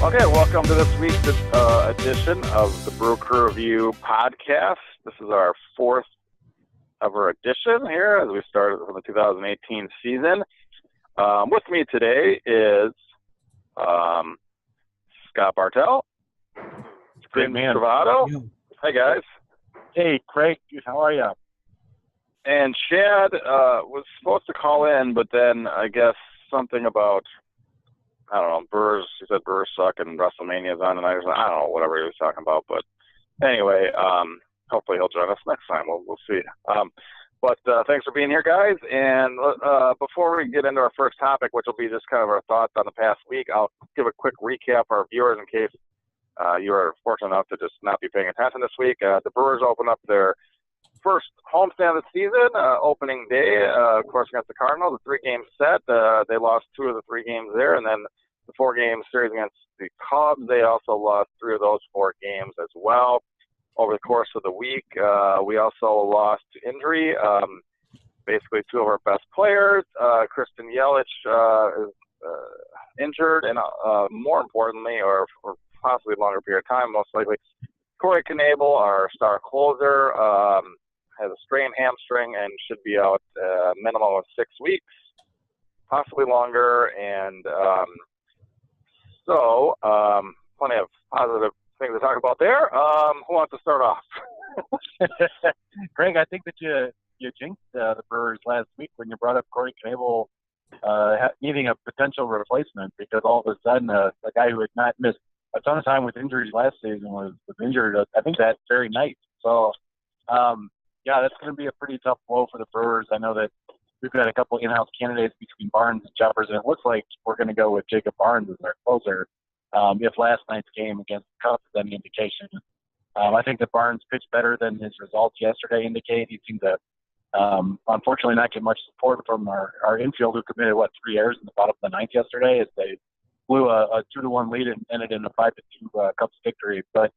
Okay, welcome to this week's edition of the Brew Crew Review podcast. This is our fourth ever edition here as we started from the 2018 season. With me today is Scott Bartell, Great man. Travato. Hi, guys. Hey, Craig. How are you? And Chad was supposed to call in, but then I guess something about, I don't know, Brewers. He said Brewers suck and WrestleMania's on tonight. I don't know, whatever he was talking about. But anyway, hopefully he'll join us next time. We'll see. But thanks for being here, guys. And before we get into our first topic, which will be just kind of our thoughts on the past week, I'll give a quick recap for our viewers in case you are fortunate enough to just not be paying attention this week. The Brewers open up their first homestand of the season, opening day, of course, against the Cardinals, a 3-game set. They lost 2 of the 3 games there, and then the 4-game series against the Cubs, they also lost 3 of those 4 games as well. Over the course of the week, we also lost to injury, basically 2 of our best players. Christian Yelich is injured, and more importantly, or for possibly a longer period of time, most likely, Corey Knebel, our star closer, has a strained hamstring and should be out a minimum of 6 weeks, possibly longer. And plenty of positive things to talk about there. Who wants to start off? Craig, I think that you jinxed the Brewers last week when you brought up Corey Knebel needing a potential replacement, because all of a sudden a guy who had not missed a ton of time with injuries last season was injured, I think, that very night. So, yeah, that's going to be a pretty tough blow for the Brewers. I know that we've got a couple in-house candidates between Barnes and Jeffers, and it looks like we're going to go with Jacob Barnes as our closer if last night's game against the Cubs is any indication. I think that Barnes pitched better than his results yesterday indicate. He seemed to, unfortunately, not get much support from our infield, who committed, 3 errors in the bottom of the 9th yesterday as they blew a 2-1 lead and ended in a 5-2 Cubs victory. But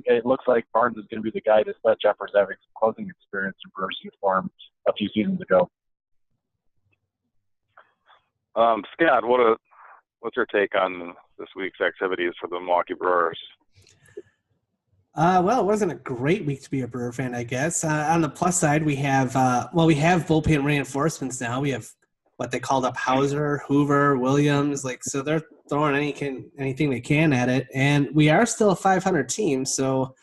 it looks like Barnes is going to be the guy that let Jeffers have closing experience in Brewers uniform a few seasons ago. Scott, what's your take on this week's activities for the Milwaukee Brewers? Well, it wasn't a great week to be a Brewer fan, I guess. On the plus side, we have bullpen reinforcements now. We have what they called up Hauser, Hoover, Williams. So they're throwing anything they can at it. And we are still a 500 team. So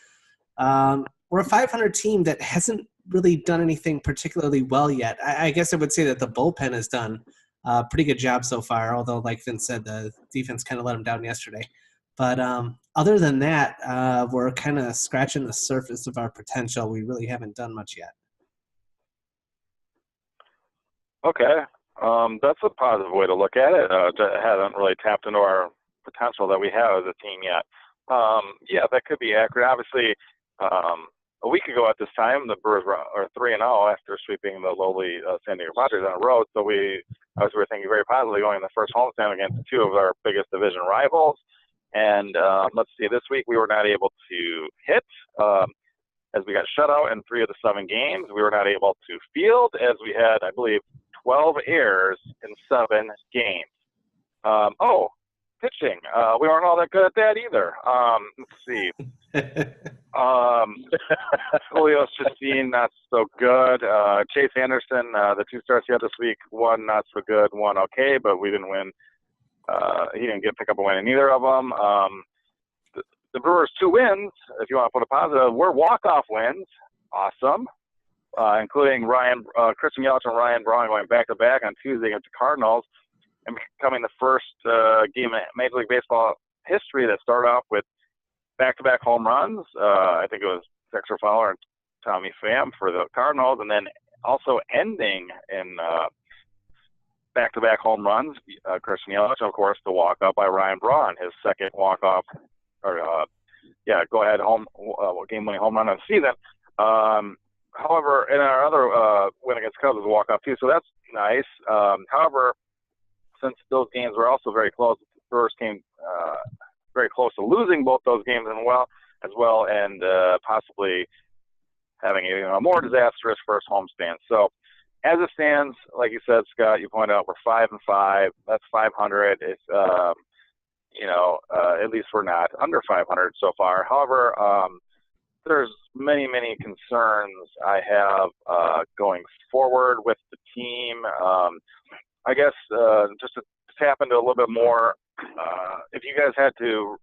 we're a 500 team that hasn't really done anything particularly well yet. I guess I would say that the bullpen has done a pretty good job so far, although, like Vince said, the defense kind of let them down yesterday. But other than that, we're kind of scratching the surface of our potential. We really haven't done much yet. Okay. That's a positive way to look at it. Haven't really tapped into our potential that we have as a team yet. Yeah, that could be accurate. Obviously, a week ago at this time, the Brewers are 3-0 after sweeping the lowly San Diego Padres on the road. So we were thinking very positively going in the first homestand against 2 of our biggest division rivals. And let's see, this week we were not able to hit as we got shut out in 3 of the 7 games. We were not able to field as we had, I believe, 12 errors in 7 games. Pitching. We weren't all that good at that either. Let's see. Julio Chacin, not so good. Chase Anderson, the 2 starts he had this week, 1 not so good, 1 okay, but we didn't win. He didn't pick up a win in either of them. The Brewers' 2 wins, if you want to put a positive, were walk-off wins. Awesome. Including Christian Yelich and Ryan Braun going back-to-back on Tuesday against the Cardinals, and becoming the first game in Major League Baseball history that started off with back-to-back home runs. I think it was Dexter Fowler and Tommy Pham for the Cardinals, and then also ending in back-to-back home runs. Christian Yelich, of course, the walk-up by Ryan Braun, his second walk-off, go-ahead game-winning home run of the season. However, in our other win against Cubs was a walk-off too, so that's nice. However, since those games were also very close, the Brewers came very close to losing both those games as well, and possibly having a more disastrous first homestand. So, as it stands, like you said, Scott, you pointed out we're 5-5. That's 500. It's At least we're not under 500 so far. However, there's many, many concerns I have going forward with the team. I guess just to tap into a little bit more, if you guys had to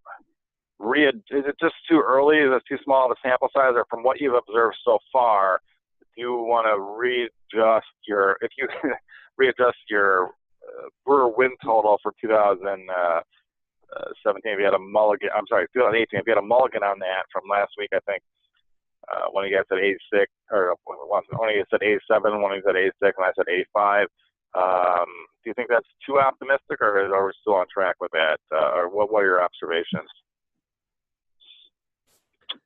is it just too early? Is it too small of a sample size? Or from what you've observed so far, do you want to readjust your Brewer win total for 2017? If you had a mulligan, 2018, if you had a mulligan on that from last week, I think, when you guys said 86, or when you said 87, when you said 86, and I said 85. Do you think that's too optimistic, or are we still on track with that? Or what are your observations?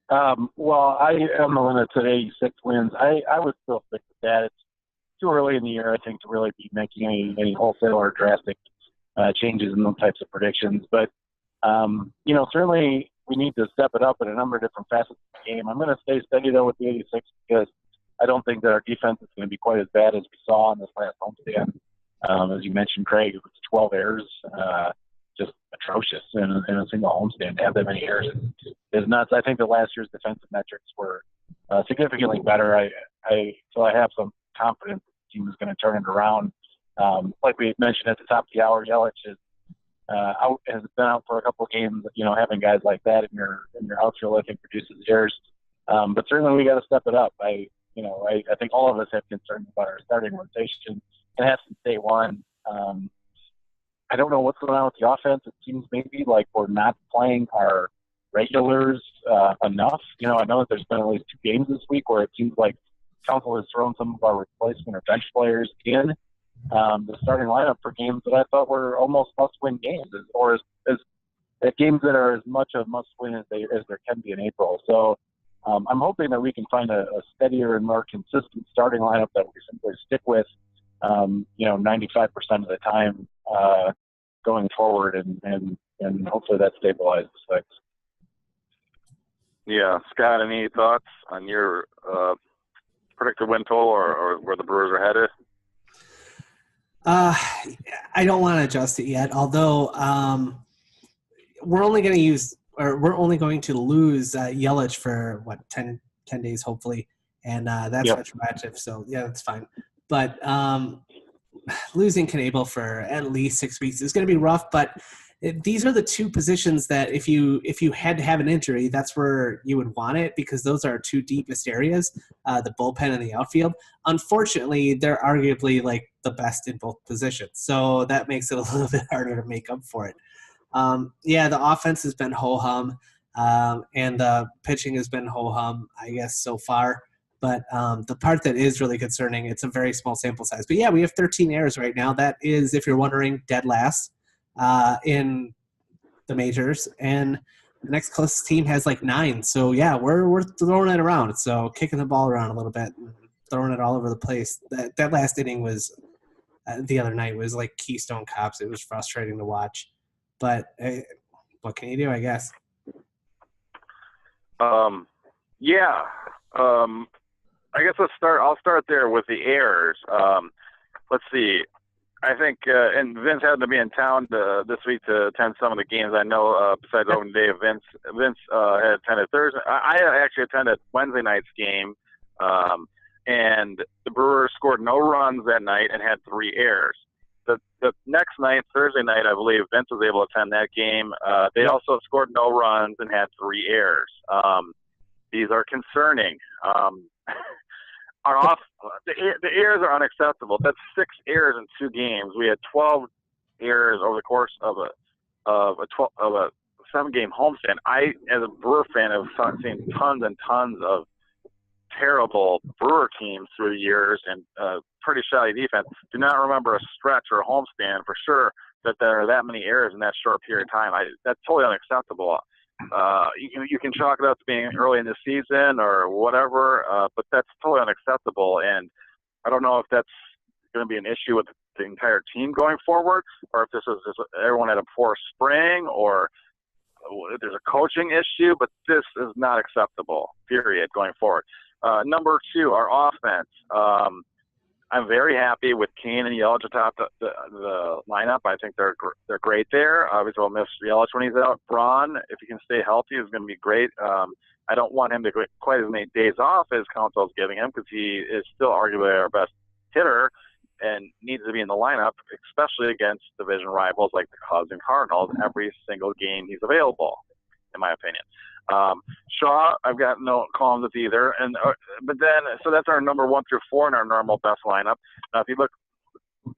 Well, I am the one that said 86 wins. I would still stick with that. It's too early in the year, I think, to really be making any wholesale or drastic changes in those types of predictions. But, certainly we need to step it up in a number of different facets of the game. I'm going to stay steady, though, with the 86 because I don't think that our defense is going to be quite as bad as we saw in this last homestand. As you mentioned, Craig, it was 12 errors, just atrocious in a single homestand. To have that many errors is nuts. I think that last year's defensive metrics were significantly better. So I have some confidence that the team is going to turn it around. Like we mentioned at the top of the hour, Yelich has been out for a couple of games. Having guys like that in your outfield, I think, reduces errors. But certainly we got to step it up. I think all of us have concerns about our starting rotation. It has since day one. I don't know what's going on with the offense. It seems maybe like we're not playing our regulars enough. I know that there's been at least 2 games this week where it seems like Counsell has thrown some of our replacement or bench players in the starting lineup for games that I thought were almost must-win games, or as games that are as much a must-win as there can be in April. So I'm hoping that we can find a steadier and more consistent starting lineup that we simply stick with, 95% of the time going forward, and hopefully that stabilizes things. Yeah, Scott, any thoughts on your predicted win total or where the Brewers are headed? I don't want to adjust it yet, although we're only going to lose Yelich for 10 days hopefully, and that's retroactive, so yeah, that's fine. But losing Knebel for at least 6 weeks is going to be rough. But these are the 2 positions that if you had to have an injury, that's where you would want it, because those are our 2 deepest areas, the bullpen and the outfield. Unfortunately, they're arguably like the best in both positions, so that makes it a little bit harder to make up for it. The offense has been ho-hum, and the pitching has been ho-hum, I guess, so far. But the part that is really concerning, it's a very small sample size. But, yeah, we have 13 errors right now. That is, if you're wondering, dead last in the majors. And the next closest team has 9. So, yeah, we're throwing it around. So kicking the ball around a little bit, and throwing it all over the place. That last inning was the other night was like Keystone Cops. It was frustrating to watch. But what can you do, I guess? I guess I'll start there with the errors. Let's see. I think, and Vince happened to be in town this week to attend some of the games. I know, besides opening day, Vince had attended Thursday. I actually attended Wednesday night's game, and the Brewers scored no runs that night and had 3 errors. The next night, Thursday night, I believe, Vince was able to attend that game. They also scored no runs and had 3 errors. These are concerning. The errors are unacceptable. That's 6 errors in 2 games. We had 12 errors over the course of a 7-game homestand. I, as a Brewer fan, have seen tons and tons of terrible Brewer teams through the years and pretty shoddy defense. Do not remember a stretch or a homestand for sure that there are that many errors in that short period of time. That's totally unacceptable. You can chalk it up to being early in the season or whatever, but that's totally unacceptable. And I don't know if that's going to be an issue with the entire team going forward, or if this is just everyone had a poor spring, or if there's a coaching issue. But this is not acceptable, period, going forward. Number 2, our offense. I'm very happy with Kane and Yelich atop the lineup. I think they're great there. Obviously, we'll miss Yelich when he's out. Braun, if he can stay healthy, is going to be great. I don't want him to get quite as many days off as Counsell's giving him because he is still arguably our best hitter and needs to be in the lineup, especially against division rivals like the Cubs and Cardinals every single game he's available, in my opinion. Shaw, I've got no qualms with either. But then, so that's our number 1 through 4 in our normal best lineup. Now, if you look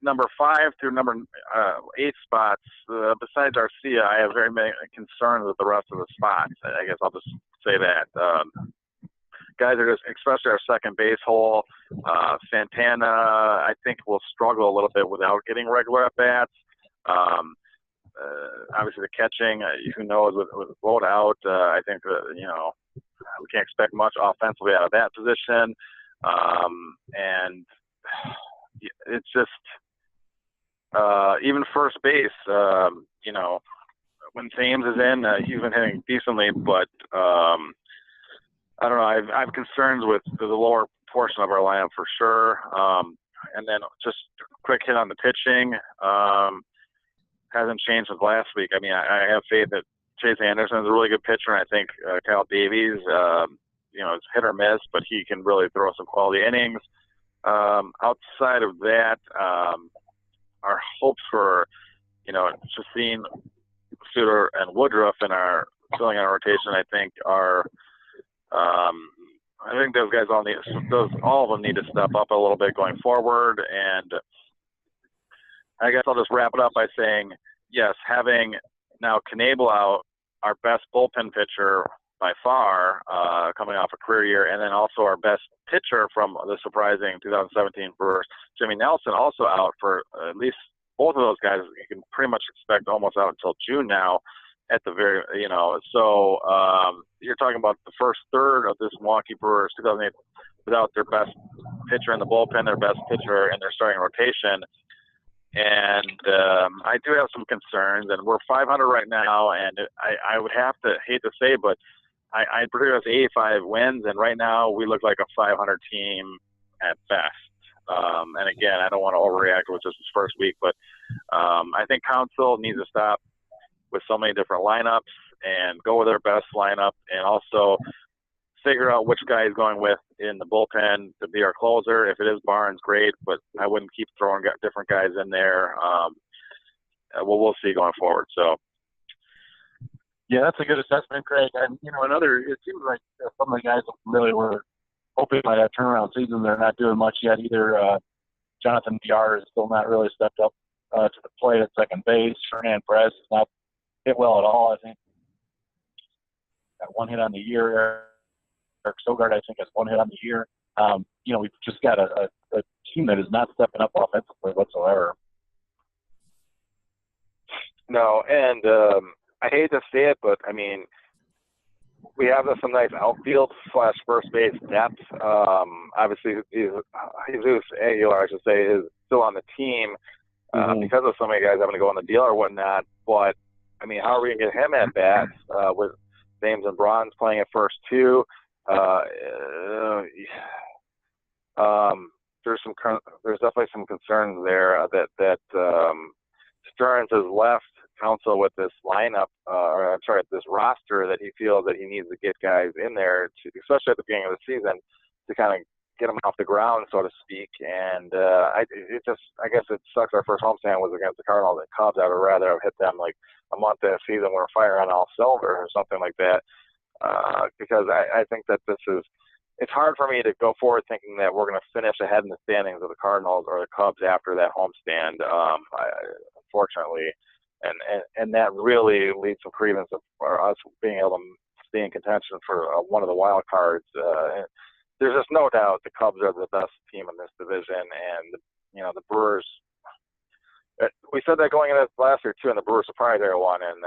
number 5 through number 8 spots, besides Arcia, I have very many concerns with the rest of the spots. I guess I'll just say that. Guys are just, especially our second base hole. Santana, I think, will struggle a little bit without getting regular at-bats. Obviously, the catching, who knows, with Vogt out, I think, we can't expect much offensively out of that position. And it's just, even first base, when Thames is in, he's been hitting decently, but I don't know. I have concerns with the lower portion of our lineup for sure. And then just a quick hit on the pitching. Hasn't changed since last week. I mean, I have faith that Chase Anderson is a really good pitcher, and I think Kyle Davies, it's hit or miss, but he can really throw some quality innings. Outside of that, our hopes for, Chacin, Suter, and Woodruff in our filling our rotation, I think, are. I think those guys all of them need to step up a little bit going forward, and I guess I'll just wrap it up by saying, yes, having now Knebel out, our best bullpen pitcher by far, coming off a career year, and then also our best pitcher from the surprising 2017 for Jimmy Nelson, also out for at least both of those guys. You can pretty much expect almost out until June now at the very, so you're talking about the first third of this Milwaukee Brewers 2008 without their best pitcher in the bullpen, their best pitcher in their starting rotation. And I do have some concerns, and we're 500 right now, and I would have to hate to say, but I predict us 85 wins, and right now we look like a 500 team at best. And again, I don't want to overreact with just his first week, but I think Counsell needs to stop with so many different lineups and go with their best lineup, and also figure out which guy he's going with in the bullpen to be our closer. If it is Barnes, great, but I wouldn't keep throwing different guys in there. We'll see going forward. So, yeah, that's a good assessment, Craig. And it seems like some of the guys really were hoping by that turnaround season. They're not doing much yet either. Jonathan VR has still not really stepped up to the plate at second base. Hernan Perez has not hit well at all. I think got one hit on the year. Eric Sogard, I think, has one hit on the year. We've just got a team that is not stepping up offensively whatsoever. No, and I hate to say it, but I mean, we have some nice outfield / first base depth. Obviously, Jesus Aguilar, I should say, is still on the team because of so many guys having to go on the deal or whatnot. But I mean, how are we going to get him at bats with Thames and Braun playing at first too? There's definitely some concerns there that Stearns has left Counsell with this lineup, this roster that he feels that he needs to get guys in there, especially at the beginning of the season, to kind of get them off the ground, so to speak. And I guess it sucks. Our first homestand was against the Cardinals and Cubs. I would rather have hit them like a month of the season when we're firing on all cylinders or something like that, because I think that it's hard for me to go forward thinking that we're going to finish ahead in the standings of the Cardinals or the Cubs after that homestand, unfortunately. And that really leads some credence for us being able to stay in contention for one of the wild cards. There's just no doubt the Cubs are the best team in this division, and the Brewers. We said that going into last year too, and the Brewers surprised everyone. And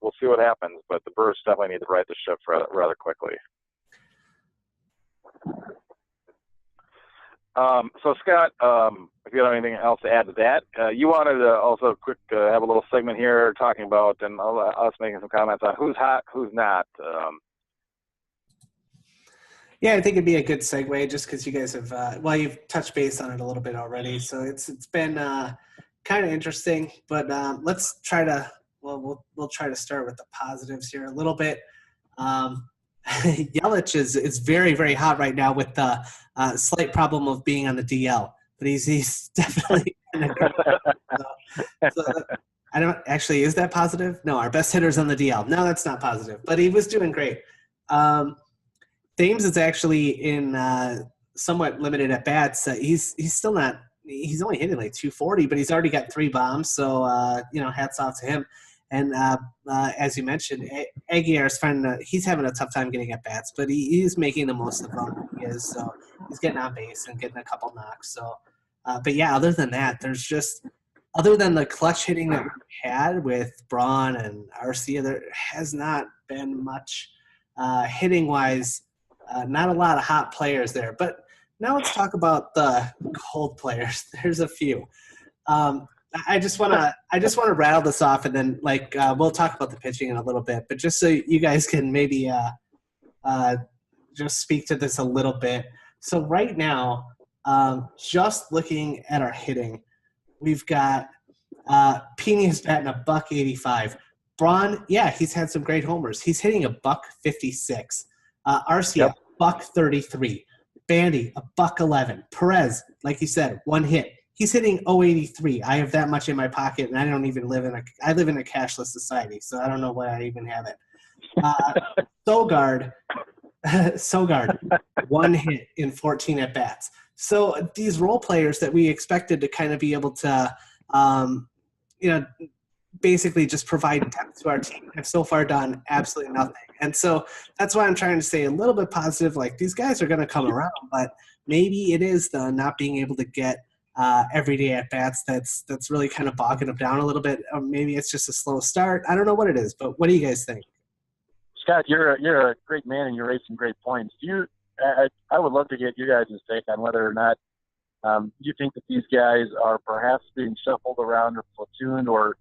we'll see what happens, but the Brewers definitely need to right the ship rather quickly. So Scott, if you have anything else to add to that, you wanted to also have a little segment here talking about and us making some comments on who's hot, who's not. Yeah, I think it'd be a good segue just because you guys have, you've touched base on it a little bit already. So it's been kind of interesting, but let's try to, we'll try to start with the positives here a little bit. Yelich is very, very hot right now with the slight problem of being on the DL, but he's definitely in a good so I don't actually, is that positive? No, our best hitter's on the DL. No, that's not positive, but he was doing great. Thames is actually in somewhat limited at bats. He's still not. He's only hitting like 240, but he's already got 3 bombs. So hats off to him. And as you mentioned, Aguilar's he's having a tough time getting at bats, but he's making the most of them. He is, so he's getting on base and getting a couple knocks. So, but yeah, other than that, there's just other than the clutch hitting that we had with Braun and Arcia, there has not been much hitting wise. Not a lot of hot players there. But now let's talk about the cold players. There's a few. I just want to rattle this off, and then we'll talk about the pitching in a little bit. But just so you guys can maybe just speak to this a little bit. So right now, just looking at our hitting, we've got Pena's batting a .185. Braun, yeah, he's had some great homers. He's hitting a .156. Arcia, .133. Bandy, a .111. Perez, like you said, 1 hit. He's hitting .083. I have that much in my pocket, and I don't even live in I live in a cashless society, so I don't know why I even have it. Sogard, 1 hit in 14 at bats. So these role players that we expected to kind of be able to, basically just provide depth to our team have so far done absolutely nothing. And so that's why I'm trying to stay a little bit positive. Like, these guys are going to come around, but maybe it is the not being able to get everyday at bats that's really kind of bogging them down a little bit. Or maybe it's just a slow start. I don't know what it is, but what do you guys think? Scott, you're a great man and you raised some great points. I would love to get you guys' take on whether or not you think that these guys are perhaps being shuffled around or platooned or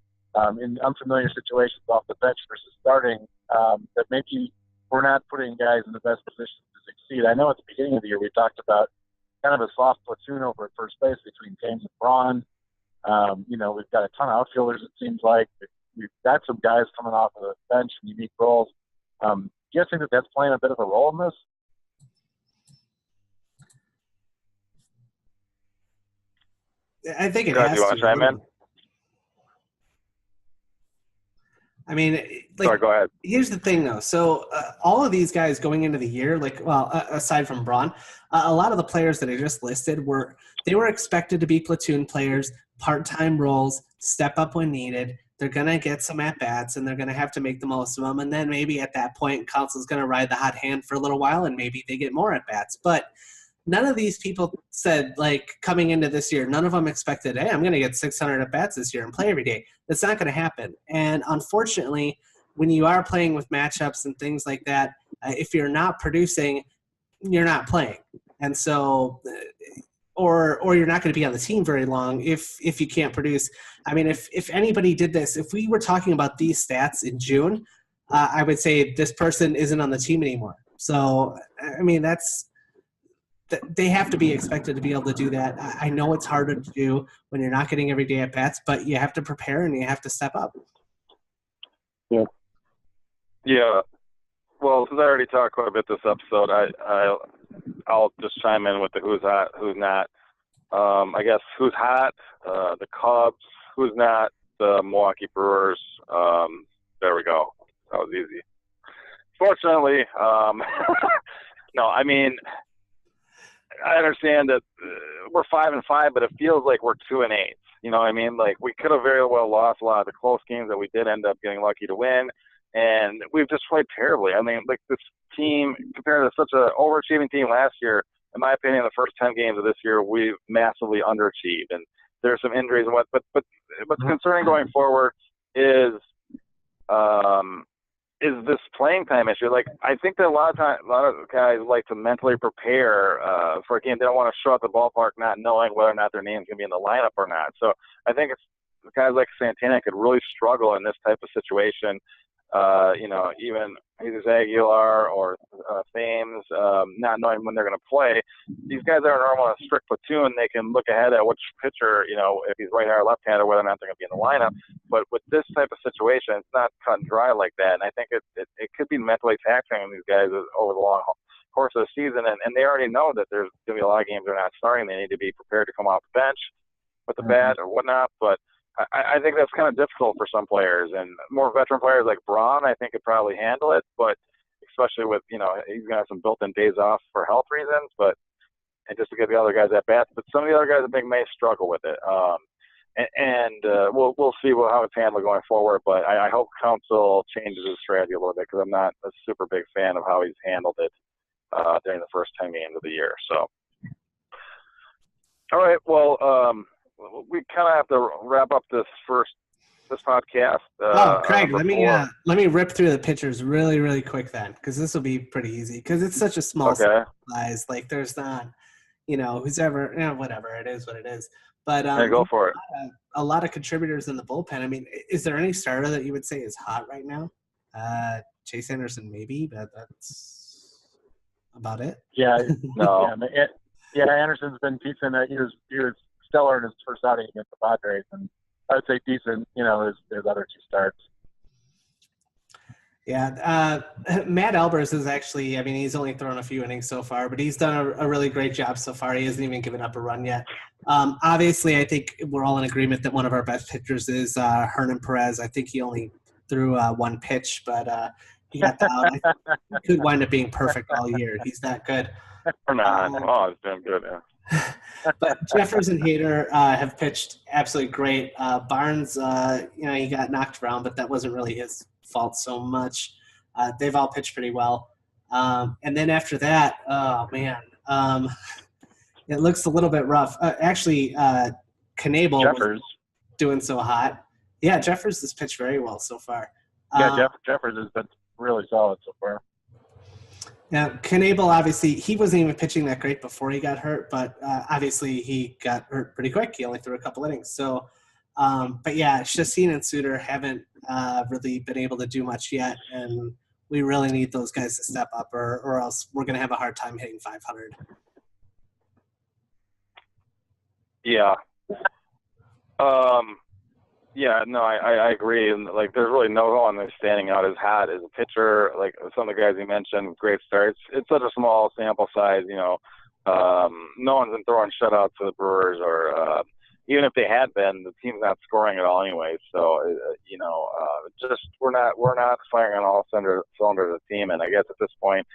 in unfamiliar situations off the bench versus starting, that maybe we're not putting guys in the best position to succeed. I know at the beginning of the year we talked about kind of a soft platoon over at first base between Thames and Braun. We've got a ton of outfielders, it seems like. We've got some guys coming off of the bench in unique roles. Do you guys think that that's playing a bit of a role in this? I think it Scott, has do you want to chime in? I mean, Sorry, go ahead. Here's the thing, though. So all of these guys going into the year, aside from Braun, a lot of the players that I just listed were expected to be platoon players, part-time roles, step up when needed. They're going to get some at-bats, and they're going to have to make the most of them. And then maybe at that point, Counsell's going to ride the hot hand for a little while, and maybe they get more at-bats. But none of these people said, coming into this year, none of them expected, hey, I'm going to get 600 at-bats this year and play every day. That's not going to happen. And unfortunately, when you are playing with matchups and things like that, if you're not producing, you're not playing. And so or you're not going to be on the team very long if you can't produce. I mean, if anybody did this, if we were talking about these stats in June, I would say this person isn't on the team anymore. So, I mean, they have to be expected to be able to do that. I know it's harder to do when you're not getting everyday at bats, but you have to prepare and you have to step up. Yeah. Yeah. Well, since I already talked quite a bit this episode, I'll just chime in with the who's hot, who's not. I guess who's hot, the Cubs. Who's not, the Milwaukee Brewers. There we go. That was easy. Fortunately, no, I mean, I understand that we're 5-5, but it feels like we're 2-8. You know what I mean? Like, we could have very well lost a lot of the close games that we did end up getting lucky to win, and we've just played terribly. I mean, like, this team, compared to such an overachieving team last year, in my opinion, the first 10 games of this year, we've massively underachieved, and there's some injuries and what's concerning going forward is this playing time issue. Like, I think that a lot of guys like to mentally prepare for a game. They don't want to show up at the ballpark not knowing whether or not their name's going to be in the lineup or not. So I think it's guys like Santana could really struggle in this type of situation. Even either Aguilar or Thames, not knowing when they're going to play. These guys aren't normal in a strict platoon. They can look ahead at which pitcher, if he's right-handed or left-handed, whether or not they're going to be in the lineup. But with this type of situation, it's not cut and dry like that. And I think it could be mentally taxing on these guys over the long course of the season. And they already know that there's going to be a lot of games they're not starting. They need to be prepared to come off the bench with the bat or whatnot. But I think that's kind of difficult for some players, and more veteran players like Braun, I think, could probably handle it, but especially with, he's going to have some built-in days off for health reasons, and just to get the other guys at bats. But some of the other guys, I think, may struggle with it. We'll see how it's handled going forward, but I hope Counsell changes his strategy a little bit, because I'm not a super big fan of how he's handled it during the first 10 games of the year. So, all right, well, we kind of have to wrap up this podcast. Craig, let me rip through the pitchers really, really quick then, because this will be pretty easy, because it's such a small size. Like, there's not, who's ever, whatever, it is what it is. But go for it. A lot of contributors in the bullpen. I mean, is there any starter that you would say is hot right now? Chase Anderson, maybe, but that's about it. Yeah, no. Anderson's been decent. He was stellar in his first outing against the Padres, and I would say decent, his other two starts. Yeah, Matt Albers is actually, he's only thrown a few innings so far, but he's done a really great job so far. He hasn't even given up a run yet. Obviously, I think we're all in agreement that one of our best pitchers is Hernan Perez. I think he only threw one pitch, but he got down. He could wind up being perfect all year. He's that good. It's been good, yeah. But Jeffers and Hader have pitched absolutely great. Barnes, he got knocked around, but that wasn't really his fault so much. They've all pitched pretty well. And then after that, it looks a little bit rough. Knebel was doing so hot. Yeah, Jeffers has pitched very well so far. Jeffers has been really solid so far. Now, Knebel, obviously, he wasn't even pitching that great before he got hurt, but obviously he got hurt pretty quick. He only threw a couple innings. So, Chacin and Suter haven't really been able to do much yet, and we really need those guys to step up, or else we're going to have a hard time hitting 500. Yeah. I agree. And there's really no one that's standing out as hot as a pitcher. Like some of the guys you mentioned, great starts. It's such a small sample size. No one's been throwing shutouts to the Brewers, or even if they had been, the team's not scoring at all anyway. So we're not firing on all cylinders of the team. And I guess at this point,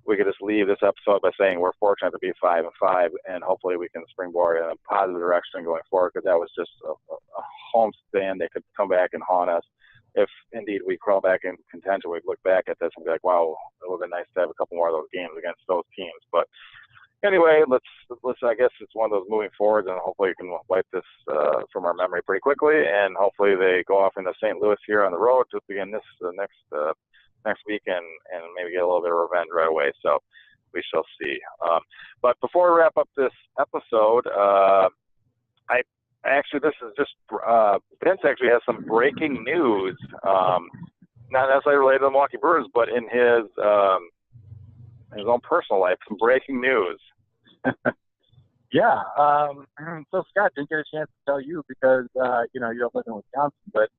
we could just leave this episode by saying we're fortunate to be 5-5, and hopefully we can springboard in a positive direction going forward, because that was just a homestand that could come back and haunt us. If indeed we crawl back in contention, we'd look back at this and be like, wow, it would have been nice to have a couple more of those games against those teams. But anyway, let's I guess it's one of those moving forwards, and hopefully you can wipe this from our memory pretty quickly, and hopefully they go off into St. Louis here on the road to begin this next week and maybe get a little bit of revenge right away. So we shall see. But before we wrap up this episode, this is just Vince actually has some breaking news, not necessarily related to the Milwaukee Brewers, but in his own personal life, some breaking news. Yeah. So Scott, didn't get a chance to tell you because you don't live in Wisconsin, but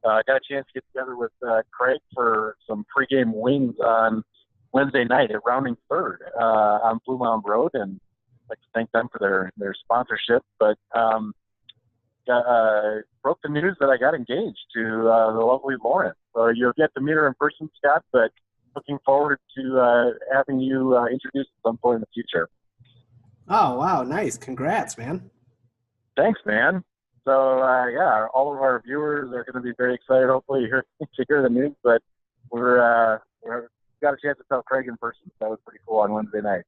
I got a chance to get together with Craig for some pregame wings on Wednesday night at Rounding Third on Blue Mound Road, and I'd like to thank them for their sponsorship. But broke the news that I got engaged to the lovely Lauren. So you'll get to meet her in person, Scott, but looking forward to having you introduced at some point in the future. Oh, wow. Nice. Congrats, man. Thanks, man. So, all of our viewers are going to be very excited, hopefully, to hear the news. But we got a chance to tell Craig in person. So that was pretty cool on Wednesday night.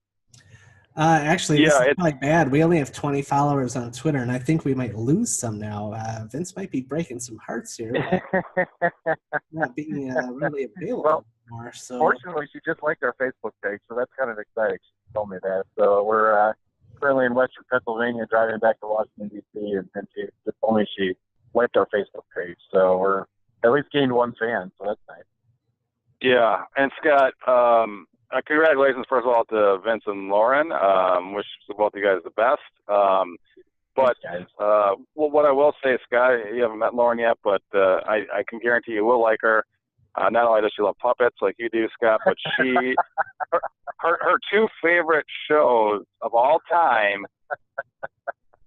This is probably bad. We only have 20 followers on Twitter, and I think we might lose some now. Vince might be breaking some hearts here. Not being really available anymore. So. Fortunately, she just liked our Facebook page, so that's kind of exciting. She told me that. So we're currently in Western Pennsylvania, driving back to Washington, D.C., and she wiped our Facebook page. So we're at least gained one fan, so that's nice. Yeah, and Scott, congratulations first of all to Vince and Lauren. Wish both of you guys the best. But Thanks, guys. well, what I will say, Scott, you haven't met Lauren yet, but I can guarantee you will like her. Not only does she love puppets like you do, Scott, but her two favorite shows of all time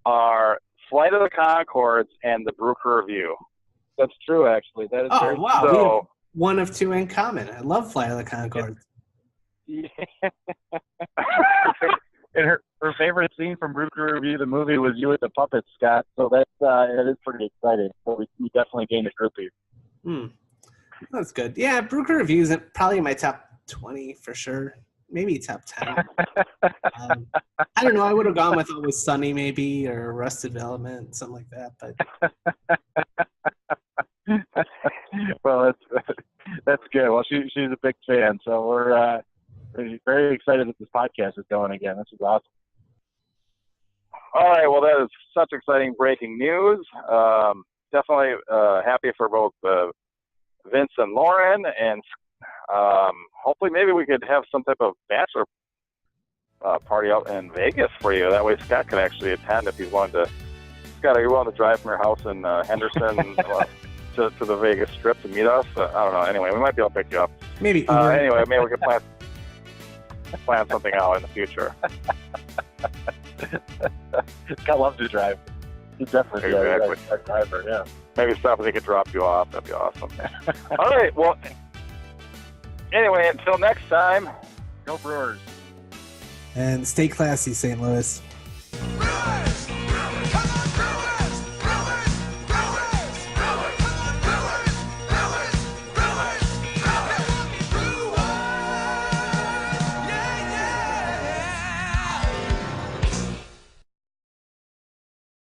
are Flight of the Conchords and the Brooker Review. That's true, actually. That is Oh, very wow. We have So, one of two in common. I love Flight of the Conchords. true. And her favorite scene from Brooker Review, the movie, was you with the puppets, Scott. So that is pretty exciting. So we definitely gained a groupie. That's good. Yeah, Brooker Reviews is probably in my top 20 for sure. Maybe top 10. I don't know. I would have gone with Always Sunny maybe, or Arrested Development, something like that. But Well, that's good. Well, she's a big fan, so we're very excited that this podcast is going again. This is awesome. all right, well, that is such exciting breaking news. Definitely happy for both Vince and Lauren, and hopefully maybe we could have some type of bachelor party out in Vegas for you. That way Scott can actually attend if he's willing to. Scott, are you willing to drive from your house in Henderson to the Vegas Strip to meet us? I don't know. Anyway, we might be able to pick you up. maybe. Anyway, maybe we can plan something out in the future. Scott loves to drive. He's definitely Exactly. a driver, yeah. Maybe Stephanie could drop you off. That'd be awesome. All right. Well, anyway, until next time. Go Brewers. And stay classy, St. Louis.